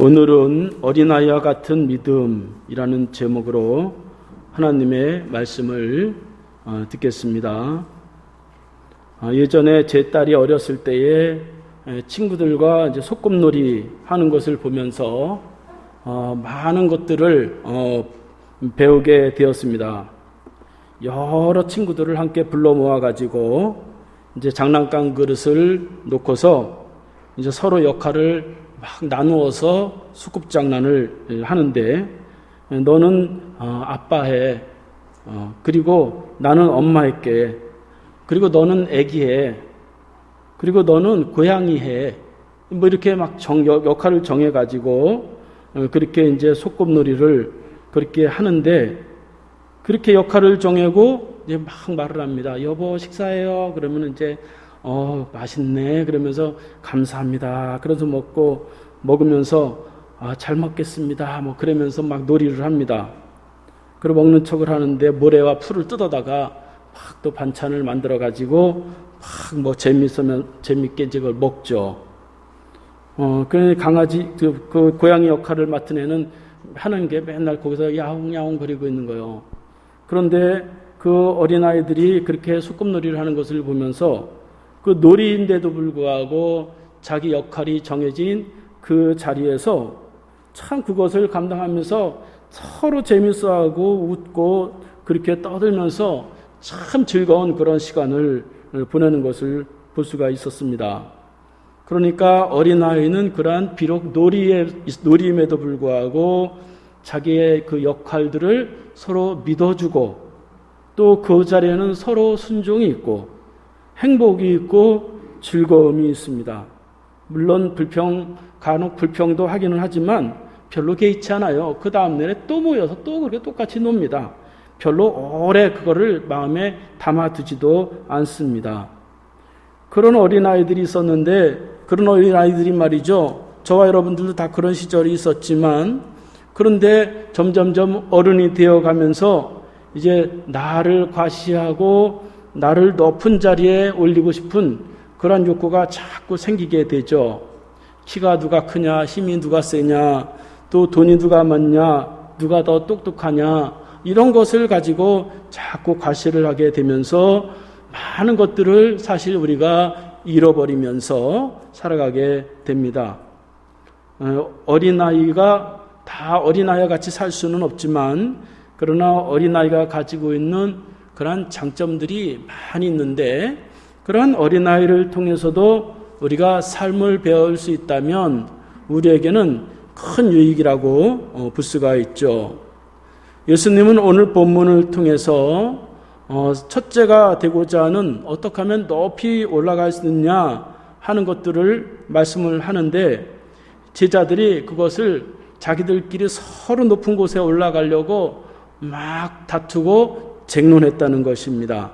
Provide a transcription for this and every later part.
오늘은 어린아이와 같은 믿음이라는 제목으로 하나님의 말씀을 듣겠습니다. 예전에 제 딸이 어렸을 때에 친구들과 이제 소꿉놀이 하는 것을 보면서 많은 것들을 배우게 되었습니다. 여러 친구들을 함께 불러 모아 가지고 이제 장난감 그릇을 놓고서 이제 서로 역할을 막 나누어서 수급장난을 하는데, 너는 아빠 해, 그리고 나는 엄마 할게, 그리고 너는 애기 해, 그리고 너는 고양이 해, 뭐 이렇게 막 역할을 정해가지고 그렇게 이제 소꿉놀이를 그렇게 하는데, 그렇게 역할을 정하고 이제 막 말을 합니다. 여보 식사해요. 그러면 이제 맛있네. 그러면서 감사합니다. 그래서 먹으면서 잘 먹겠습니다. 뭐 그러면서 막 놀이를 합니다. 그리고 먹는 척을 하는데 모래와 풀을 뜯어다가 막 또 반찬을 만들어 가지고 막 재밌게 이제 그걸 먹죠. 그 강아지 그 고양이 역할을 맡은 애는 하는 게 맨날 거기서 야옹야옹 거리고 있는 거예요. 그런데 그 어린아이들이 그렇게 소꿉놀이를 하는 것을 보면서 그 놀이인데도 불구하고 자기 역할이 정해진 그 자리에서 참 그것을 감당하면서 서로 재밌어하고 웃고 그렇게 떠들면서 참 즐거운 그런 시간을 보내는 것을 볼 수가 있었습니다. 그러니까 어린아이는 그러한 비록 놀이임에도 불구하고 자기의 그 역할들을 서로 믿어주고 또 그 자리에는 서로 순종이 있고 행복이 있고 즐거움이 있습니다. 물론 간혹 불평도 하기는 하지만 별로 개의치 않아요. 그 다음 날에 또 모여서 또 그렇게 똑같이 놉니다. 별로 오래 그거를 마음에 담아두지도 않습니다. 그런 어린아이들이 있었는데, 그런 어린아이들이 말이죠, 저와 여러분들도 다 그런 시절이 있었지만, 그런데 점점점 어른이 되어가면서 이제 나를 과시하고 나를 높은 자리에 올리고 싶은 그런 욕구가 자꾸 생기게 되죠. 키가 누가 크냐, 힘이 누가 세냐, 또 돈이 누가 많냐, 누가 더 똑똑하냐, 이런 것을 가지고 자꾸 과시를 하게 되면서 많은 것들을 사실 우리가 잃어버리면서 살아가게 됩니다. 어린아이가 다 어린아이와 같이 살 수는 없지만, 그러나 어린아이가 가지고 있는 그러한 장점들이 많이 있는데, 그러한 어린아이를 통해서도 우리가 삶을 배울 수 있다면 우리에게는 큰 유익이라고 볼 수가 있죠. 예수님은 오늘 본문을 통해서 첫째가 되고자 하는 어떻게 하면 높이 올라갈 수 있느냐 하는 것들을 말씀을 하는데, 제자들이 그것을 자기들끼리 서로 높은 곳에 올라가려고 막 다투고 쟁론했다는 것입니다.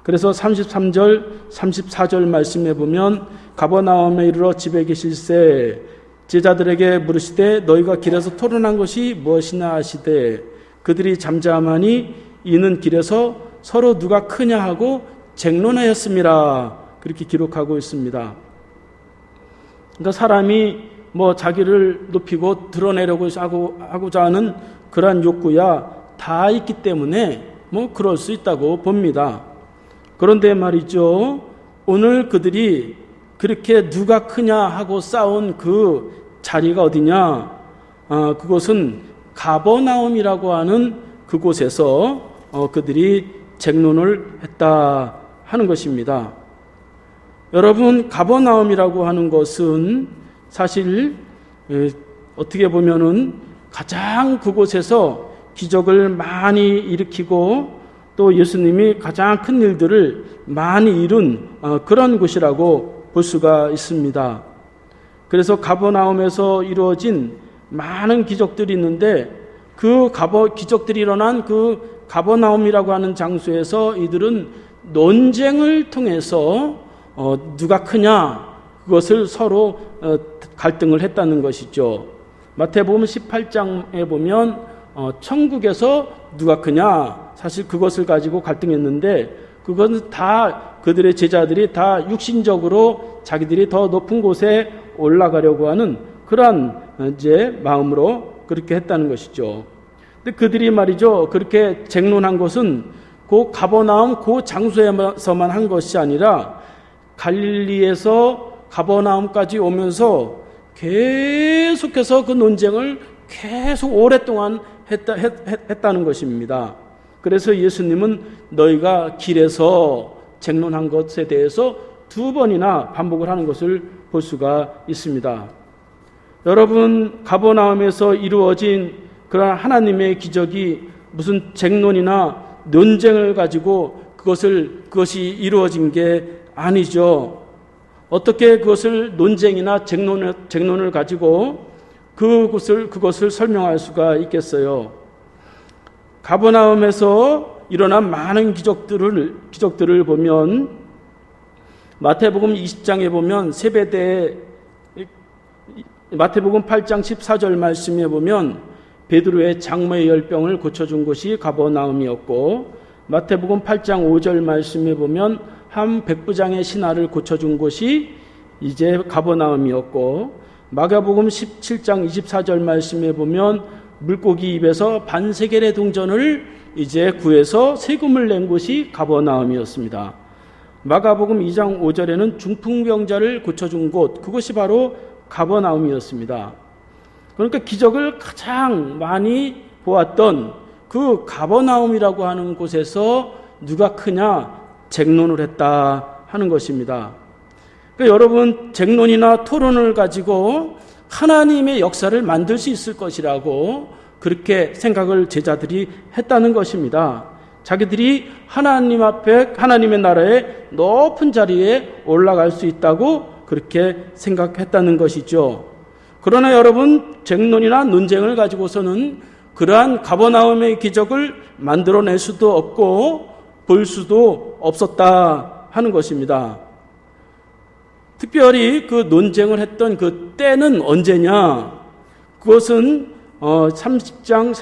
그래서 33절, 34절 말씀에 보면, 가버나움에 이르러 집에 계실새 제자들에게 물으시되 너희가 길에서 토론한 것이 무엇이냐 하시되, 그들이 잠잠하니 이는 길에서 서로 누가 크냐 하고 쟁론하였음이라, 그렇게 기록하고 있습니다. 그러니까 사람이 자기를 높이고 드러내려고 하고자 하는 그러한 욕구야 다 있기 때문에 그럴 수 있다고 봅니다. 그런데 말이죠, 오늘 그들이 그렇게 누가 크냐 하고 싸운 그 자리가 어디냐, 그곳은 가버나움이라고 하는 그곳에서 그들이 쟁론을 했다 하는 것입니다. 여러분, 가버나움이라고 하는 것은 사실 어떻게 보면은 가장 그곳에서 기적을 많이 일으키고 또 예수님이 가장 큰 일들을 많이 이룬 그런 곳이라고 볼 수가 있습니다. 그래서 가버나움에서 이루어진 많은 기적들이 있는데, 그 기적들이 일어난 그 가버나움이라고 하는 장소에서 이들은 논쟁을 통해서 누가 크냐, 그것을 서로 갈등을 했다는 것이죠. 마태복음 18장에 보면 천국에서 누가 크냐, 사실 그것을 가지고 갈등했는데, 그것은 다 그들의 제자들이 다 육신적으로 자기들이 더 높은 곳에 올라가려고 하는 그러한 이제 마음으로 그렇게 했다는 것이죠. 근데 그들이 말이죠, 그렇게 쟁론한 것은 그 가버나움 그 장소에서만 한 것이 아니라 갈릴리에서 가버나움까지 오면서 계속해서 그 논쟁을 계속 오랫동안 했다는 것입니다. 그래서 예수님은 너희가 길에서 쟁론한 것에 대해서 2번이나 반복을 하는 것을 볼 수가 있습니다. 여러분, 가버나움에서 이루어진 그런 하나님의 기적이 무슨 쟁론이나 논쟁을 가지고 그것이 이루어진 게 아니죠. 어떻게 그것을 논쟁이나 쟁론을 가지고 그것을 설명할 수가 있겠어요? 가버나움에서 일어난 많은 기적들을 보면 마태복음 20장에 보면 마태복음 8장 14절 말씀에 보면 베드로의 장모의 열병을 고쳐준 곳이 가버나움이었고, 마태복음 8장 5절 말씀에 보면 한 백부장의 신하를 고쳐준 곳이 이제 가버나움이었고, 마가복음 17장 24절 말씀에 보면 물고기 입에서 반세겔의 동전을 이제 구해서 세금을 낸 곳이 가버나움이었습니다. 마가복음 2장 5절에는 중풍병자를 고쳐준 곳, 그것이 바로 가버나움이었습니다. 그러니까 기적을 가장 많이 보았던 그 가버나움이라고 하는 곳에서 누가 크냐 쟁론을 했다 하는 것입니다. 그러니까 여러분, 쟁론이나 토론을 가지고 하나님의 역사를 만들 수 있을 것이라고 그렇게 생각을 제자들이 했다는 것입니다. 자기들이 하나님 앞에 하나님의 나라의 높은 자리에 올라갈 수 있다고 그렇게 생각했다는 것이죠. 그러나 여러분, 쟁론이나 논쟁을 가지고서는 그러한 가버나움의 기적을 만들어낼 수도 없고 볼 수도 없었다 하는 것입니다. 특별히 그 논쟁을 했던 그 때는 언제냐? 그것은 30장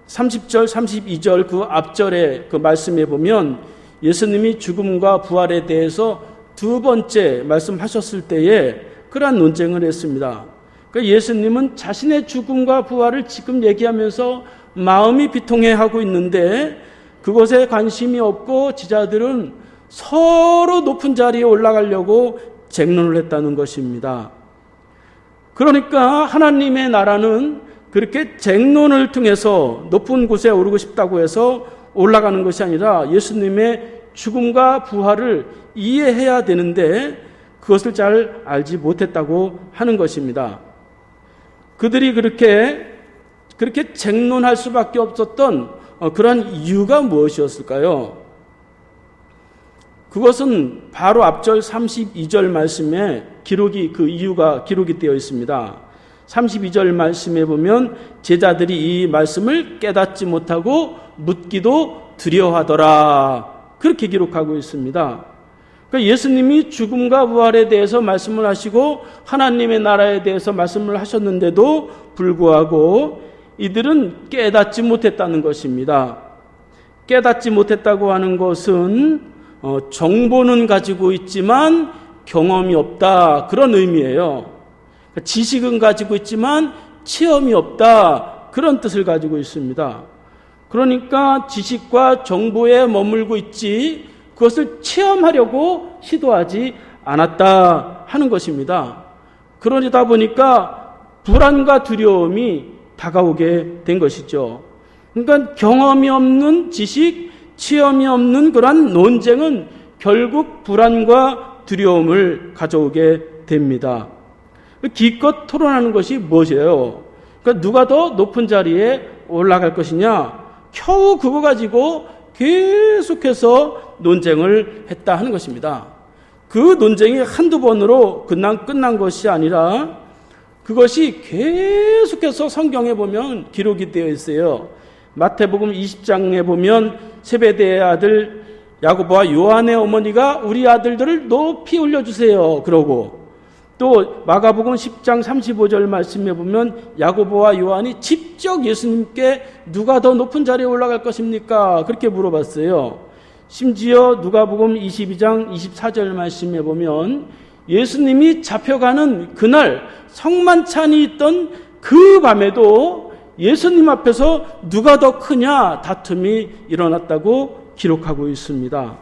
30절 32절 그 앞절에 그 말씀에 보면 예수님이 죽음과 부활에 대해서 2번째 말씀하셨을 때에 그러한 논쟁을 했습니다. 그러니까 예수님은 자신의 죽음과 부활을 지금 얘기하면서 마음이 비통해하고 있는데 그것에 관심이 없고 지자들은 서로 높은 자리에 올라가려고 쟁론을 했다는 것입니다. 그러니까 하나님의 나라는 그렇게 쟁론을 통해서 높은 곳에 오르고 싶다고 해서 올라가는 것이 아니라 예수님의 죽음과 부활을 이해해야 되는데 그것을 잘 알지 못했다고 하는 것입니다. 그들이 그렇게 쟁론할 수밖에 없었던 그런 이유가 무엇이었을까요? 그것은 바로 앞절 32절 말씀에 그 이유가 기록이 되어 있습니다. 32절 말씀에 보면 제자들이 이 말씀을 깨닫지 못하고 묻기도 두려워하더라. 그렇게 기록하고 있습니다. 그러니까 예수님이 죽음과 부활에 대해서 말씀을 하시고 하나님의 나라에 대해서 말씀을 하셨는데도 불구하고 이들은 깨닫지 못했다는 것입니다. 깨닫지 못했다고 하는 것은 정보는 가지고 있지만 경험이 없다, 그런 의미예요. 지식은 가지고 있지만 체험이 없다, 그런 뜻을 가지고 있습니다. 그러니까 지식과 정보에 머물고 있지 그것을 체험하려고 시도하지 않았다 하는 것입니다. 그러다 보니까 불안과 두려움이 다가오게 된 것이죠. 그러니까 경험이 없는 지식, 체험이 없는 그러한 논쟁은 결국 불안과 두려움을 가져오게 됩니다. 기껏 토론하는 것이 무엇이에요? 그러니까 누가 더 높은 자리에 올라갈 것이냐? 겨우 그거 가지고 계속해서 논쟁을 했다 하는 것입니다. 그 논쟁이 한두 번으로 끝난 것이 아니라 그것이 계속해서 성경에 보면 기록이 되어 있어요. 마태복음 20장에 보면 세베대의 아들 야고보와 요한의 어머니가 우리 아들들을 높이 올려주세요 그러고, 또 마가복음 10장 35절 말씀에 보면 야고보와 요한이 직접 예수님께 누가 더 높은 자리에 올라갈 것입니까? 그렇게 물어봤어요. 심지어 누가복음 22장 24절 말씀에 보면 예수님이 잡혀가는 그날 성만찬이 있던 그 밤에도 예수님 앞에서 누가 더 크냐 다툼이 일어났다고 기록하고 있습니다.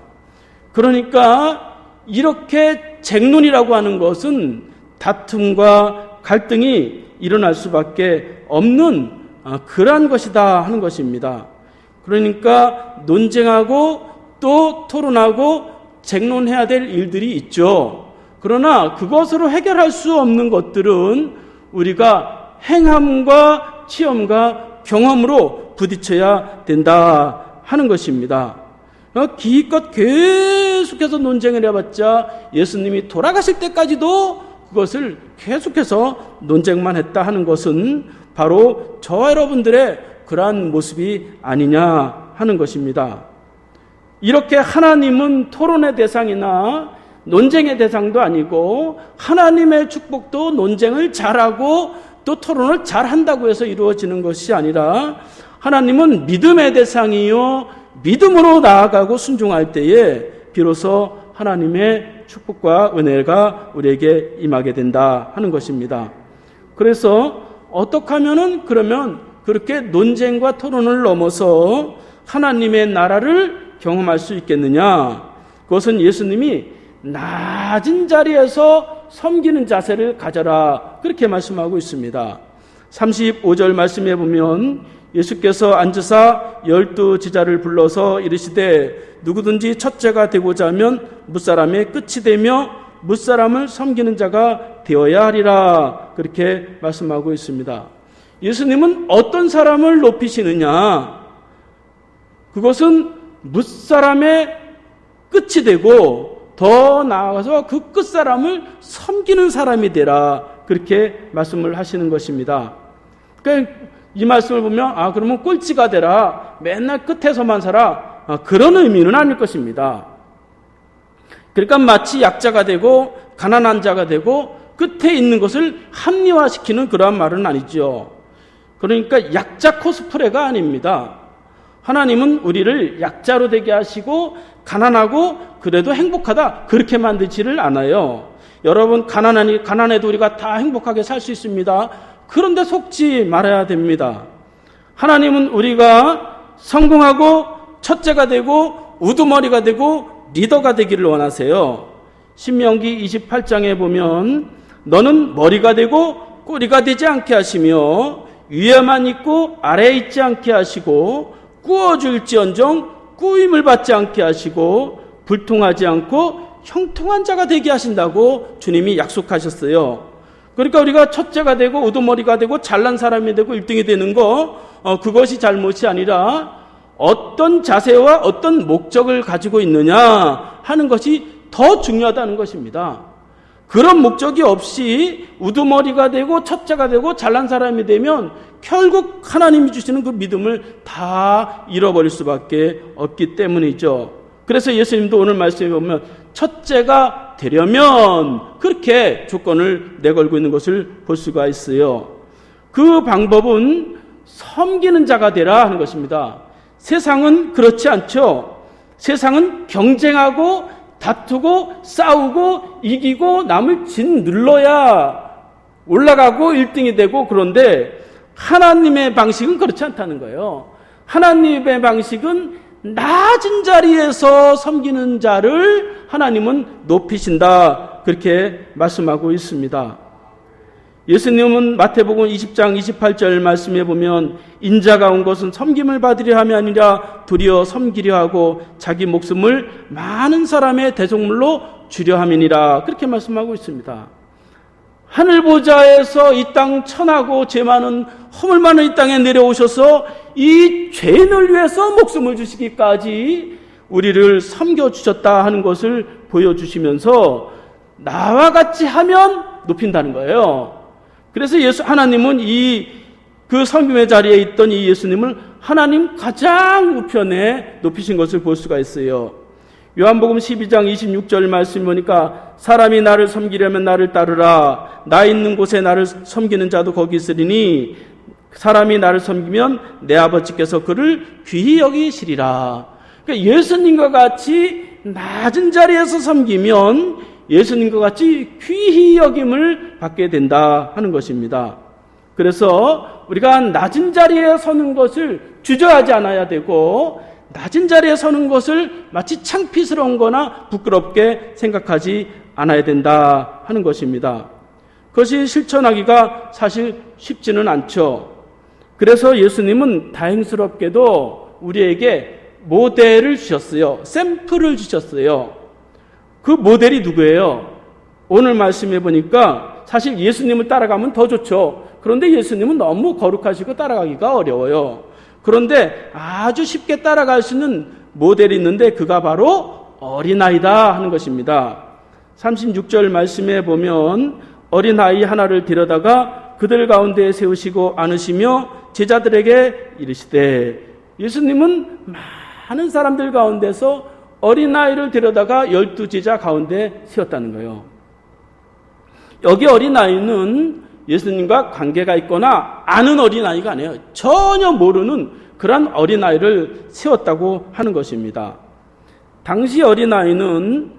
그러니까 이렇게 쟁론이라고 하는 것은 다툼과 갈등이 일어날 수밖에 없는 그러한 것이다 하는 것입니다. 그러니까 논쟁하고 또 토론하고 쟁론해야 될 일들이 있죠. 그러나 그것으로 해결할 수 없는 것들은 우리가 행함과 체험과 경험으로 부딪혀야 된다 하는 것입니다. 기껏 계속해서 논쟁을 해봤자 예수님이 돌아가실 때까지도 그것을 계속해서 논쟁만 했다 하는 것은 바로 저와 여러분들의 그러한 모습이 아니냐 하는 것입니다. 이렇게 하나님은 토론의 대상이나 논쟁의 대상도 아니고 하나님의 축복도 논쟁을 잘하고 또 토론을 잘한다고 해서 이루어지는 것이 아니라 하나님은 믿음의 대상이요 믿음으로 나아가고 순종할 때에 비로소 하나님의 축복과 은혜가 우리에게 임하게 된다 하는 것입니다. 그래서 어떻게 하면은 그러면 그렇게 논쟁과 토론을 넘어서 하나님의 나라를 경험할 수 있겠느냐? 그것은 예수님이 낮은 자리에서 섬기는 자세를 가져라 그렇게 말씀하고 있습니다. 35절 말씀해 보면 예수께서 앉으사 12 제자를 불러서 이르시되 누구든지 첫째가 되고자 하면 뭇사람의 끝이 되며 뭇사람을 섬기는 자가 되어야 하리라 그렇게 말씀하고 있습니다. 예수님은 어떤 사람을 높이시느냐? 그것은 뭇사람의 끝이 되고 더 나아가서 그 끝사람을 섬기는 사람이 되라 그렇게 말씀을 하시는 것입니다. 그러니까 이 말씀을 보면 그러면 꼴찌가 되라 맨날 끝에서만 살아 그런 의미는 아닐 것입니다. 그러니까 마치 약자가 되고 가난한 자가 되고 끝에 있는 것을 합리화시키는 그러한 말은 아니죠. 그러니까 약자 코스프레가 아닙니다. 하나님은 우리를 약자로 되게 하시고 가난하고 그래도 행복하다 그렇게 만들지를 않아요. 여러분 가난해도 우리가 다 행복하게 살 수 있습니다. 그런데 속지 말아야 됩니다. 하나님은 우리가 성공하고 첫째가 되고 우두머리가 되고 리더가 되기를 원하세요. 신명기 28장에 보면 너는 머리가 되고 꼬리가 되지 않게 하시며 위에만 있고 아래에 있지 않게 하시고 꾸어줄지언정 꾸임을 받지 않게 하시고 불통하지 않고 형통한 자가 되게 하신다고 주님이 약속하셨어요. 그러니까 우리가 첫째가 되고 우두머리가 되고 잘난 사람이 되고 1등이 되는 거 그것이 잘못이 아니라 어떤 자세와 어떤 목적을 가지고 있느냐 하는 것이 더 중요하다는 것입니다. 그런 목적이 없이 우두머리가 되고 첫째가 되고 잘난 사람이 되면 결국 하나님이 주시는 그 믿음을 다 잃어버릴 수밖에 없기 때문이죠. 그래서 예수님도 오늘 말씀에 보면 첫째가 되려면 그렇게 조건을 내걸고 있는 것을 볼 수가 있어요. 그 방법은 섬기는 자가 되라 하는 것입니다. 세상은 그렇지 않죠. 세상은 경쟁하고 다투고 싸우고 이기고 남을 짓눌러야 올라가고 1등이 되고 그런데 하나님의 방식은 그렇지 않다는 거예요. 하나님의 방식은 낮은 자리에서 섬기는 자를 하나님은 높이신다 그렇게 말씀하고 있습니다. 예수님은 마태복음 20장 28절 말씀에 보면 인자가 온 것은 섬김을 받으려 함이 아니라 도리어 섬기려 하고 자기 목숨을 많은 사람의 대속물로 주려 함이니라 그렇게 말씀하고 있습니다. 하늘 보좌에서 이 땅 천하고 죄 많은 허물 많은 이 땅에 내려오셔서 이 죄인을 위해서 목숨을 주시기까지 우리를 섬겨주셨다 하는 것을 보여주시면서 나와 같이 하면 높인다는 거예요. 그래서 하나님은 그 섬김의 자리에 있던 이 예수님을 하나님 가장 우편에 높이신 것을 볼 수가 있어요. 요한복음 12장 26절 말씀 보니까 사람이 나를 섬기려면 나를 따르라. 나 있는 곳에 나를 섬기는 자도 거기 있으리니 사람이 나를 섬기면 내 아버지께서 그를 귀히 여기시리라. 그러니까 예수님과 같이 낮은 자리에서 섬기면 예수님과 같이 귀히 여김을 받게 된다 하는 것입니다. 그래서 우리가 낮은 자리에 서는 것을 주저하지 않아야 되고, 낮은 자리에 서는 것을 마치 창피스러운 거나 부끄럽게 생각하지 않아야 된다 하는 것입니다. 그것이 실천하기가 사실 쉽지는 않죠. 그래서 예수님은 다행스럽게도 우리에게 모델을 주셨어요. 샘플을 주셨어요. 그 모델이 누구예요? 오늘 말씀해 보니까 사실 예수님을 따라가면 더 좋죠. 그런데 예수님은 너무 거룩하시고 따라가기가 어려워요. 그런데 아주 쉽게 따라갈 수 있는 모델이 있는데 그가 바로 어린아이다 하는 것입니다. 36절 말씀에 보면 어린아이 하나를 데려다가 그들 가운데 세우시고 안으시며 제자들에게 이르시되, 예수님은 많은 사람들 가운데서 어린아이를 데려다가 12제자 가운데 세웠다는 거예요. 여기 어린아이는 예수님과 관계가 있거나 아는 어린아이가 아니에요. 전혀 모르는 그런 어린아이를 세웠다고 하는 것입니다. 당시 어린아이는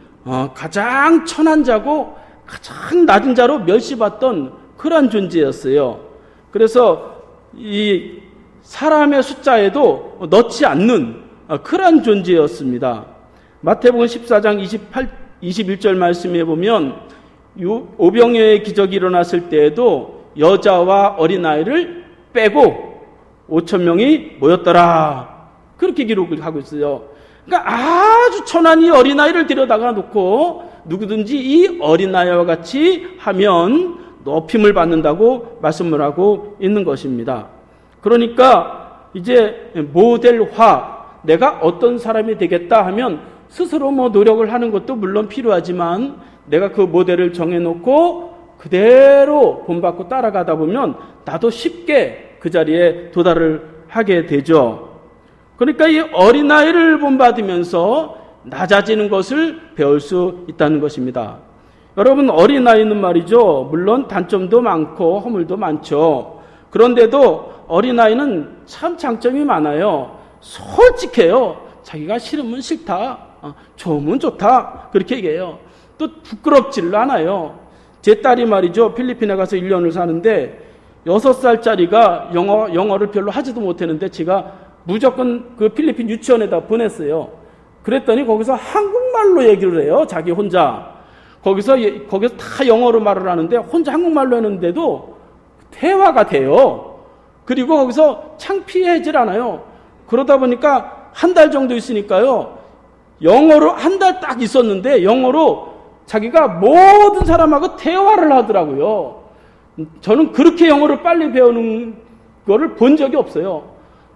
가장 천한 자고 가장 낮은 자로 멸시받던 그런 존재였어요. 그래서 이 사람의 숫자에도 넣지 않는 그런 존재였습니다. 마태복음 14장 21절 말씀에 보면 오병이어의 기적이 일어났을 때에도 여자와 어린아이를 빼고 5,000명이 모였더라. 그렇게 기록을 하고 있어요. 그러니까 아주 천한 이 어린아이를 데려다가 놓고 누구든지 이 어린아이와 같이 하면 높임을 받는다고 말씀을 하고 있는 것입니다. 그러니까 이제 모델화, 내가 어떤 사람이 되겠다 하면 스스로 노력을 하는 것도 물론 필요하지만 내가 그 모델을 정해놓고 그대로 본받고 따라가다 보면 나도 쉽게 그 자리에 도달을 하게 되죠. 그러니까 이 어린아이를 본받으면서 낮아지는 것을 배울 수 있다는 것입니다. 여러분, 어린아이는 말이죠, 물론 단점도 많고 허물도 많죠. 그런데도 어린아이는 참 장점이 많아요. 솔직해요. 자기가 싫으면 싫다, 좋으면 좋다, 그렇게 얘기해요. 또 부끄럽지를 않아요. 제 딸이 말이죠, 필리핀에 가서 1년을 사는데 6살짜리가 영어를 별로 하지도 못했는데 제가 무조건 그 필리핀 유치원에다 보냈어요. 그랬더니 거기서 한국말로 얘기를 해요. 자기 혼자. 거기서 다 영어로 말을 하는데 혼자 한국말로 했는데도 대화가 돼요. 그리고 거기서 창피하질 않아요. 그러다 보니까 한 달 정도 있으니까요, 영어로 한 달 딱 있었는데 영어로 자기가 모든 사람하고 대화를 하더라고요. 저는 그렇게 영어를 빨리 배우는 거를 본 적이 없어요.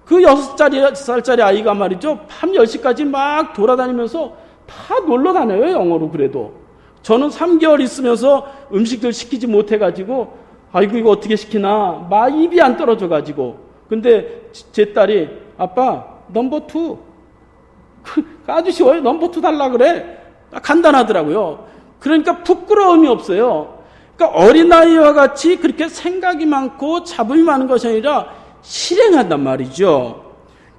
그 6살짜리 아이가 말이죠, 밤 10시까지 막 돌아다니면서 다 놀러 다녀요, 영어로. 그래도 저는 3개월 있으면서 음식들 시키지 못해가지고, 아이고 이거 어떻게 시키나 막 입이 안 떨어져가지고. 근데 제 딸이, 아빠 넘버 2 아주 쉬워요, 넘버 2 달라 그래. 간단하더라고요. 그러니까 부끄러움이 없어요. 그러니까 어린아이와 같이 그렇게 생각이 많고 잡음이 많은 것이 아니라 실행한단 말이죠.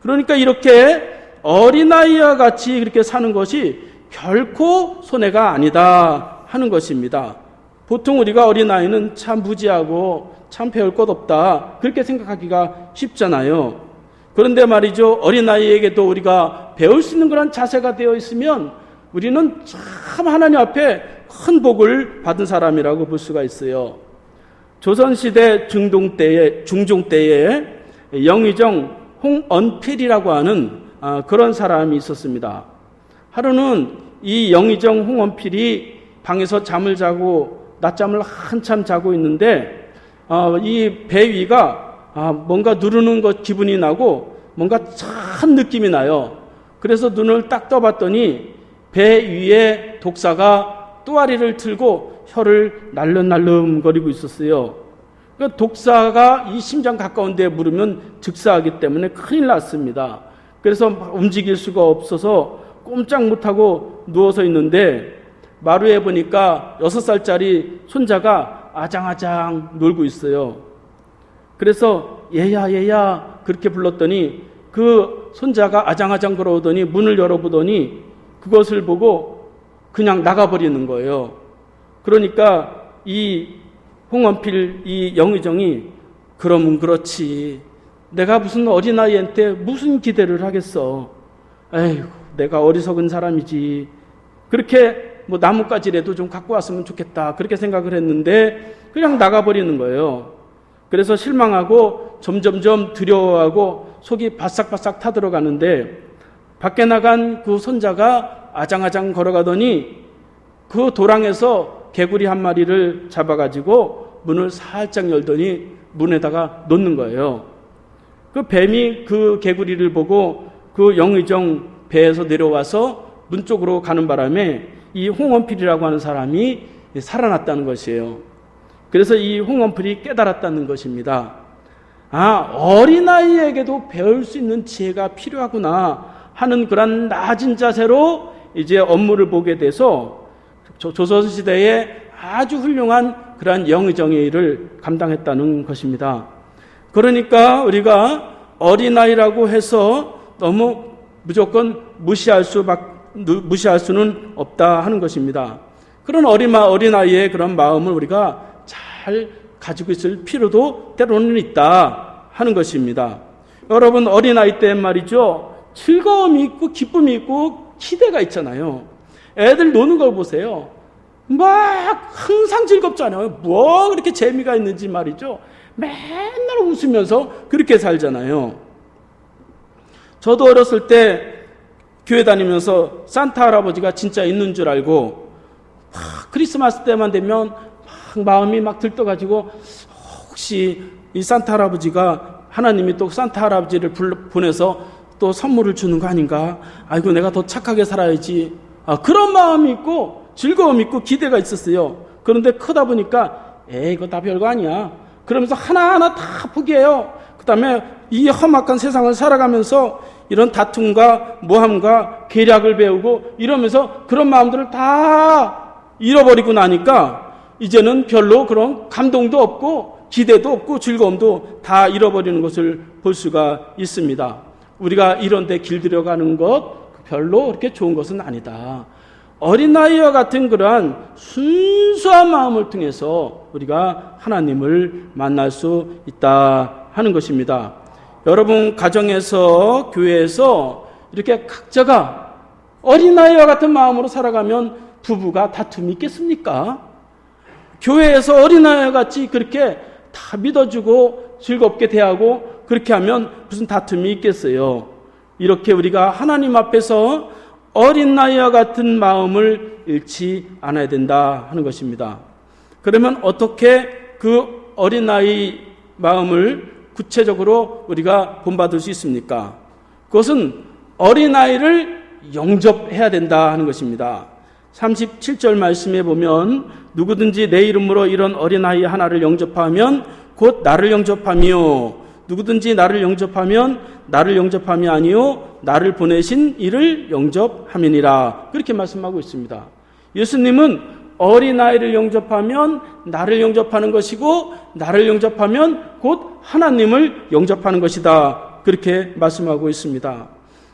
그러니까 이렇게 어린아이와 같이 그렇게 사는 것이 결코 손해가 아니다 하는 것입니다. 보통 우리가 어린아이는 참 무지하고 참 배울 것 없다, 그렇게 생각하기가 쉽잖아요. 그런데 말이죠, 어린아이에게도 우리가 배울 수 있는 그런 자세가 되어 있으면 우리는 참 하나님 앞에 큰 복을 받은 사람이라고 볼 수가 있어요. 조선시대 중종 때에 영의정 홍언필이라고 하는 그런 사람이 있었습니다. 하루는 이 영의정 홍언필이 방에서 잠을 자고 낮잠을 한참 자고 있는데 이 배 위가 뭔가 누르는 것 기분이 나고 뭔가 찬 느낌이 나요. 그래서 눈을 딱 떠봤더니 배 위에 독사가 또아리를 틀고 혀를 날름날름거리고 있었어요. 그러니까 독사가 이 심장 가까운 데에 물으면 즉사하기 때문에 큰일 났습니다. 그래서 움직일 수가 없어서 꼼짝 못하고 누워서 있는데 마루에 보니까 6살짜리 손자가 아장아장 놀고 있어요. 그래서 얘야 그렇게 불렀더니 그 손자가 아장아장 걸어오더니 문을 열어보더니 그것을 보고 그냥 나가버리는 거예요. 그러니까 이 홍원필 이 영의정이 그러면 그렇지. 내가 무슨 어린아이한테 무슨 기대를 하겠어. 에휴, 내가 어리석은 사람이지. 그렇게 뭐 나뭇가지라도 좀 갖고 왔으면 좋겠다. 그렇게 생각을 했는데 그냥 나가버리는 거예요. 그래서 실망하고 점점점 두려워하고 속이 바싹바싹 타들어가는데 밖에 나간 그 손자가 아장아장 걸어가더니 그 도랑에서 개구리 한 마리를 잡아가지고 문을 살짝 열더니 문에다가 놓는 거예요. 그 뱀이 그 개구리를 보고 그 영의정 배에서 내려와서 문 쪽으로 가는 바람에 이 홍원필이라고 하는 사람이 살아났다는 것이에요. 그래서 이 홍원필이 깨달았다는 것입니다. 아, 어린아이에게도 배울 수 있는 지혜가 필요하구나 하는 그런 낮은 자세로 이제 업무를 보게 돼서 조선시대에 아주 훌륭한 그러한 영의정의 일을 감당했다는 것입니다. 그러니까 우리가 어린아이라고 해서 너무 무조건 무시할 수는 없다 하는 것입니다. 그런 어린아이의 그런 마음을 우리가 잘 가지고 있을 필요도 때로는 있다 하는 것입니다. 여러분, 어린아이 때 말이죠, 즐거움이 있고 기쁨이 있고 기대가 있잖아요. 애들 노는 걸 보세요. 막 항상 즐겁잖아요. 뭐 그렇게 재미가 있는지 말이죠. 맨날 웃으면서 그렇게 살잖아요. 저도 어렸을 때 교회 다니면서 산타 할아버지가 진짜 있는 줄 알고 크리스마스 때만 되면 막 마음이 막 들떠가지고 혹시 이 산타 할아버지가 하나님이 또 산타 할아버지를 보내서 또 선물을 주는 거 아닌가? 아이고 내가 더 착하게 살아야지. 그런 마음이 있고 즐거움이 있고 기대가 있었어요. 그런데 크다 보니까 이거 다 별거 아니야. 그러면서 하나하나 다 포기해요. 그 다음에 이 험악한 세상을 살아가면서 이런 다툼과 모함과 계략을 배우고 이러면서 그런 마음들을 다 잃어버리고 나니까 이제는 별로 그런 감동도 없고 기대도 없고 즐거움도 다 잃어버리는 것을 볼 수가 있습니다. 우리가 이런 데 길들여가는 것 별로 그렇게 좋은 것은 아니다. 어린아이와 같은 그러한 순수한 마음을 통해서 우리가 하나님을 만날 수 있다 하는 것입니다. 여러분, 가정에서 교회에서 이렇게 각자가 어린아이와 같은 마음으로 살아가면 부부가 다툼이 있겠습니까? 교회에서 어린아이와 같이 그렇게 다 믿어주고 즐겁게 대하고 그렇게 하면 무슨 다툼이 있겠어요? 이렇게 우리가 하나님 앞에서 어린아이와 같은 마음을 잃지 않아야 된다 하는 것입니다. 그러면 어떻게 그 어린아이 마음을 구체적으로 우리가 본받을 수 있습니까? 그것은 어린아이를 영접해야 된다 하는 것입니다. 37절 말씀에 보면 누구든지 내 이름으로 이런 어린아이 하나를 영접하면 곧 나를 영접하며 누구든지 나를 영접하면 나를 영접함이 아니요 나를 보내신 이를 영접함이니라. 그렇게 말씀하고 있습니다. 예수님은 어린아이를 영접하면 나를 영접하는 것이고 나를 영접하면 곧 하나님을 영접하는 것이다. 그렇게 말씀하고 있습니다.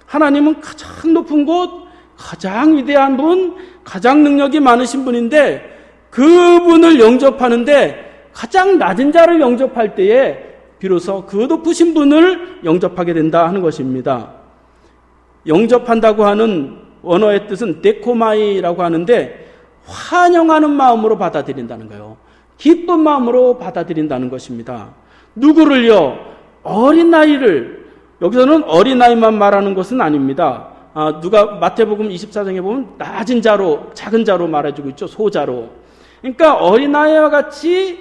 하나님은 가장 높은 곳, 가장 위대한 분, 가장 능력이 많으신 분인데 그분을 영접하는데 가장 낮은 자를 영접할 때에 비로소 그 높으신 분을 영접하게 된다 하는 것입니다. 영접한다고 하는 원어의 뜻은 데코마이라고 하는데 환영하는 마음으로 받아들인다는 거예요. 기쁜 마음으로 받아들인다는 것입니다. 누구를요? 어린아이를. 여기서는 어린아이만 말하는 것은 아닙니다. 누가 마태복음 24장에 보면 낮은 자로, 작은 자로 말해주고 있죠. 소자로. 그러니까 어린아이와 같이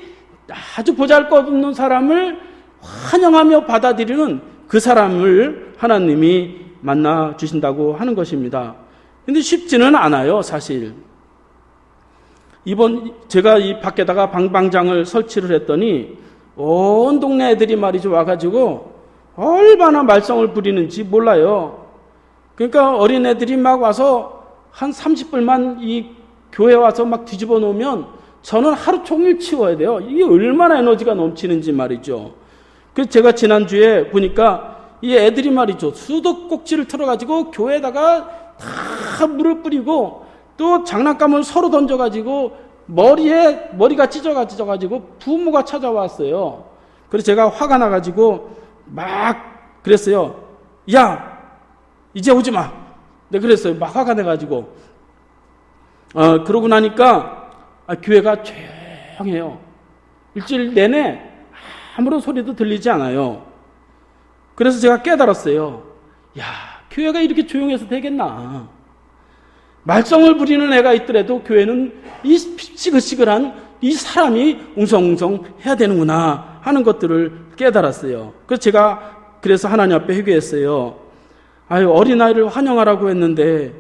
아주 보잘것없는 사람을 환영하며 받아들이는 그 사람을 하나님이 만나 주신다고 하는 것입니다. 근데 쉽지는 않아요, 사실. 제가 이 밖에다가 방방장을 설치를 했더니 온 동네 애들이 말이죠 와가지고 얼마나 말썽을 부리는지 몰라요. 그러니까 어린애들이 막 와서 한 30분만 이 교회 와서 막 뒤집어 놓으면 저는 하루 종일 치워야 돼요. 이게 얼마나 에너지가 넘치는지 말이죠. 그래서 제가 지난주에 보니까 이 애들이 말이죠. 수도꼭지를 틀어가지고 교회에다가 다 물을 뿌리고 또 장난감을 서로 던져가지고 머리가 찢어가지고 부모가 찾아왔어요. 그래서 제가 화가 나가지고 막 그랬어요. 야, 이제 오지 마. 네, 그랬어요. 막 화가 나가지고. 그러고 나니까 교회가 조용해요. 일주일 내내 아무런 소리도 들리지 않아요. 그래서 제가 깨달았어요. 야, 교회가 이렇게 조용해서 되겠나. 말썽을 부리는 애가 있더라도 교회는 이 시끌시끌한 이 사람이 웅성웅성 해야 되는구나 하는 것들을 깨달았어요. 그래서 제가 하나님 앞에 회개했어요. 어린아이를 환영하라고 했는데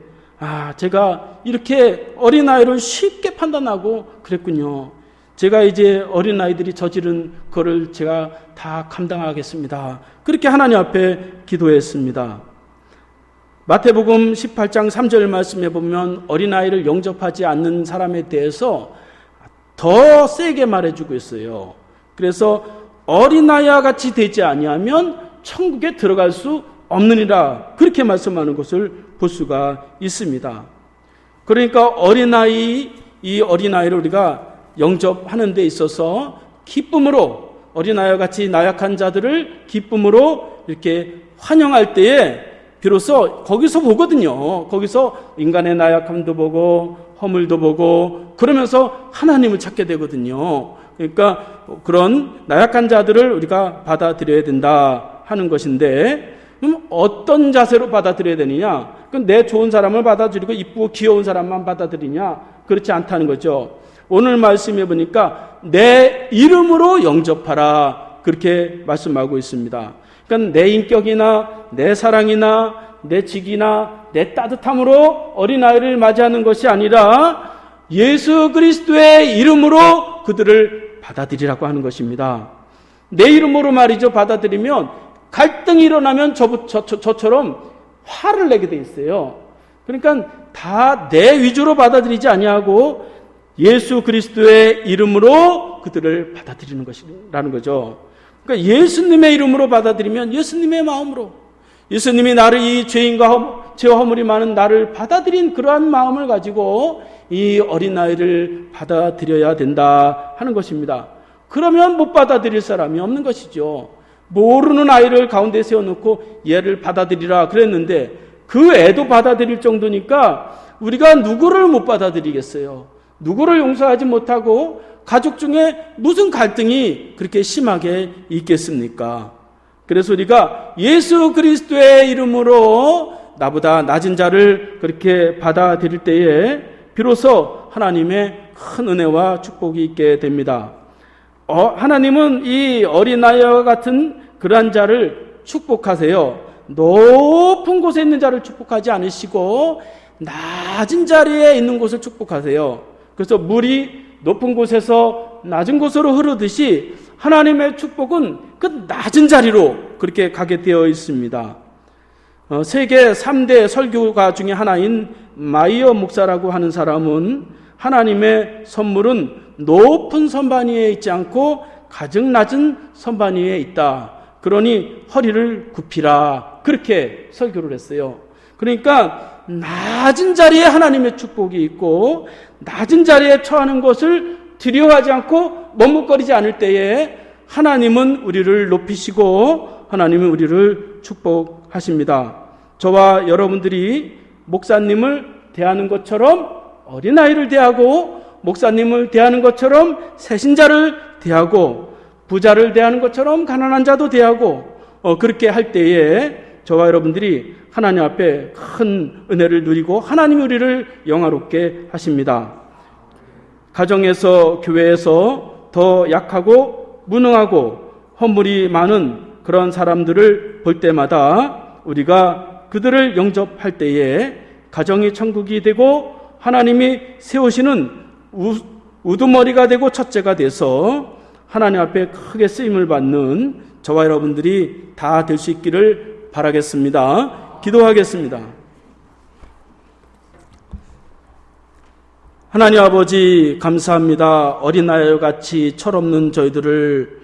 제가 이렇게 어린아이를 쉽게 판단하고 그랬군요. 제가 이제 어린아이들이 저지른 거를 제가 다 감당하겠습니다. 그렇게 하나님 앞에 기도했습니다. 마태복음 18장 3절 말씀에 보면 어린아이를 영접하지 않는 사람에 대해서 더 세게 말해주고 있어요. 그래서 어린아이와 같이 되지 아니하면 천국에 들어갈 수 없느니라, 그렇게 말씀하는 것을 볼 수가 있습니다. 그러니까 이 어린아이를 우리가 영접하는 데 있어서 기쁨으로, 어린아이와 같이 나약한 자들을 기쁨으로 이렇게 환영할 때에 비로소 거기서 보거든요. 거기서 인간의 나약함도 보고 허물도 보고 그러면서 하나님을 찾게 되거든요. 그러니까 그런 나약한 자들을 우리가 받아들여야 된다 하는 것인데, 그럼 어떤 자세로 받아들여야 되느냐? 그럼 내 좋은 사람을 받아들이고 이쁘고 귀여운 사람만 받아들이냐? 그렇지 않다는 거죠. 오늘 말씀해 보니까 내 이름으로 영접하라, 그렇게 말씀하고 있습니다. 그러니까 내 인격이나 내 사랑이나 내 직이나 내 따뜻함으로 어린아이를 맞이하는 것이 아니라 예수 그리스도의 이름으로 그들을 받아들이라고 하는 것입니다. 내 이름으로 말이죠. 받아들이면 갈등이 일어나면 저처럼 화를 내게 돼 있어요. 그러니까 다 내 위주로 받아들이지 아니하고 예수 그리스도의 이름으로 그들을 받아들이는 것이라는 거죠. 그러니까 예수님의 이름으로 받아들이면 예수님의 마음으로, 예수님이 나를 이 죄인과 죄와 허물이 많은 나를 받아들인 그러한 마음을 가지고 이 어린아이를 받아들여야 된다 하는 것입니다. 그러면 못 받아들일 사람이 없는 것이죠. 모르는 아이를 가운데 세워놓고 얘를 받아들이라 그랬는데 그 애도 받아들일 정도니까 우리가 누구를 못 받아들이겠어요? 누구를 용서하지 못하고 가족 중에 무슨 갈등이 그렇게 심하게 있겠습니까? 그래서 우리가 예수 그리스도의 이름으로 나보다 낮은 자를 그렇게 받아들일 때에 비로소 하나님의 큰 은혜와 축복이 있게 됩니다. 하나님은 이 어린아이와 같은 그러한 자를 축복하세요. 높은 곳에 있는 자를 축복하지 않으시고 낮은 자리에 있는 곳을 축복하세요. 그래서 물이 높은 곳에서 낮은 곳으로 흐르듯이 하나님의 축복은 그 낮은 자리로 그렇게 가게 되어 있습니다. 세계 3대 설교가 중에 하나인 마이어 목사라고 하는 사람은 하나님의 선물은 높은 선반 위에 있지 않고 가장 낮은 선반 위에 있다. 그러니 허리를 굽히라. 그렇게 설교를 했어요. 그러니까 낮은 자리에 하나님의 축복이 있고 낮은 자리에 처하는 것을 두려워하지 않고 머뭇거리지 않을 때에 하나님은 우리를 높이시고 하나님은 우리를 축복하십니다. 저와 여러분들이 목사님을 대하는 것처럼 어린아이를 대하고 목사님을 대하는 것처럼 새신자를 대하고 부자를 대하는 것처럼 가난한 자도 대하고 그렇게 할 때에 저와 여러분들이 하나님 앞에 큰 은혜를 누리고 하나님이 우리를 영화롭게 하십니다. 가정에서 교회에서 더 약하고 무능하고 허물이 많은 그런 사람들을 볼 때마다 우리가 그들을 영접할 때에 가정이 천국이 되고 하나님이 세우시는 우두머리가 되고 첫째가 돼서 하나님 앞에 크게 쓰임을 받는 저와 여러분들이 다 될 수 있기를 바라겠습니다. 기도하겠습니다. 하나님 아버지 감사합니다. 어린아이와 같이 철없는 저희들을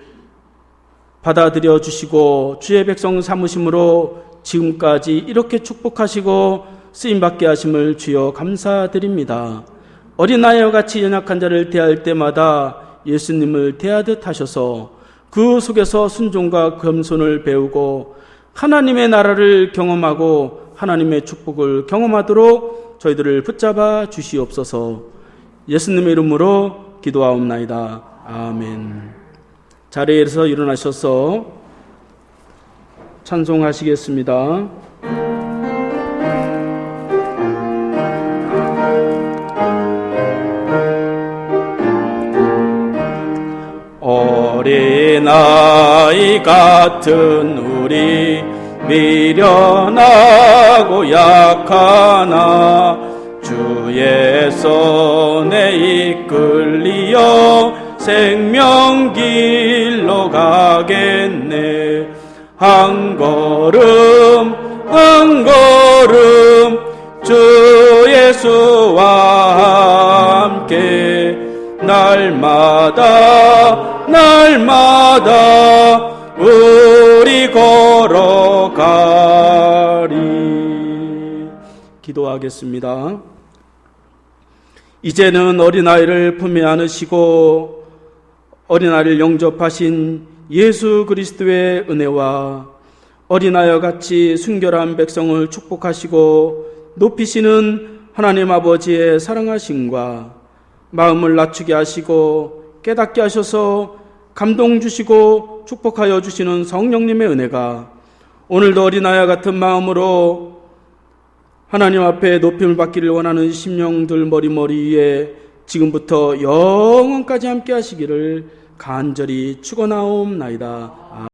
받아들여 주시고 주의 백성 삼으심으로 지금까지 이렇게 축복하시고 쓰임받게 하심을 주여 감사드립니다. 어린아이와 같이 연약한 자를 대할 때마다 예수님을 대하듯 하셔서 그 속에서 순종과 겸손을 배우고 하나님의 나라를 경험하고 하나님의 축복을 경험하도록 저희들을 붙잡아 주시옵소서. 예수님의 이름으로 기도하옵나이다. 아멘. 자리에서 일어나셔서 찬송하시겠습니다. 어린아이 같은 우리 미련하고 약하나 주의 손에 이끌리어 생명길로 가겠네. 한 걸음 한 걸음 주 예수와 함께 날마다 우리 걸어가리. 기도하겠습니다. 이제는 어린아이를 품에 안으시고 어린아이를 영접하신 예수 그리스도의 은혜와 어린아이와 같이 순결한 백성을 축복하시고 높이시는 하나님 아버지의 사랑하심과 마음을 낮추게 하시고 깨닫게 하셔서 감동 주시고 축복하여 주시는 성령님의 은혜가 오늘도 어린아이와 같은 마음으로 하나님 앞에 높임을 받기를 원하는 심령들 머리 위에 지금부터 영원까지 함께 하시기를 간절히 축원하옵나이다.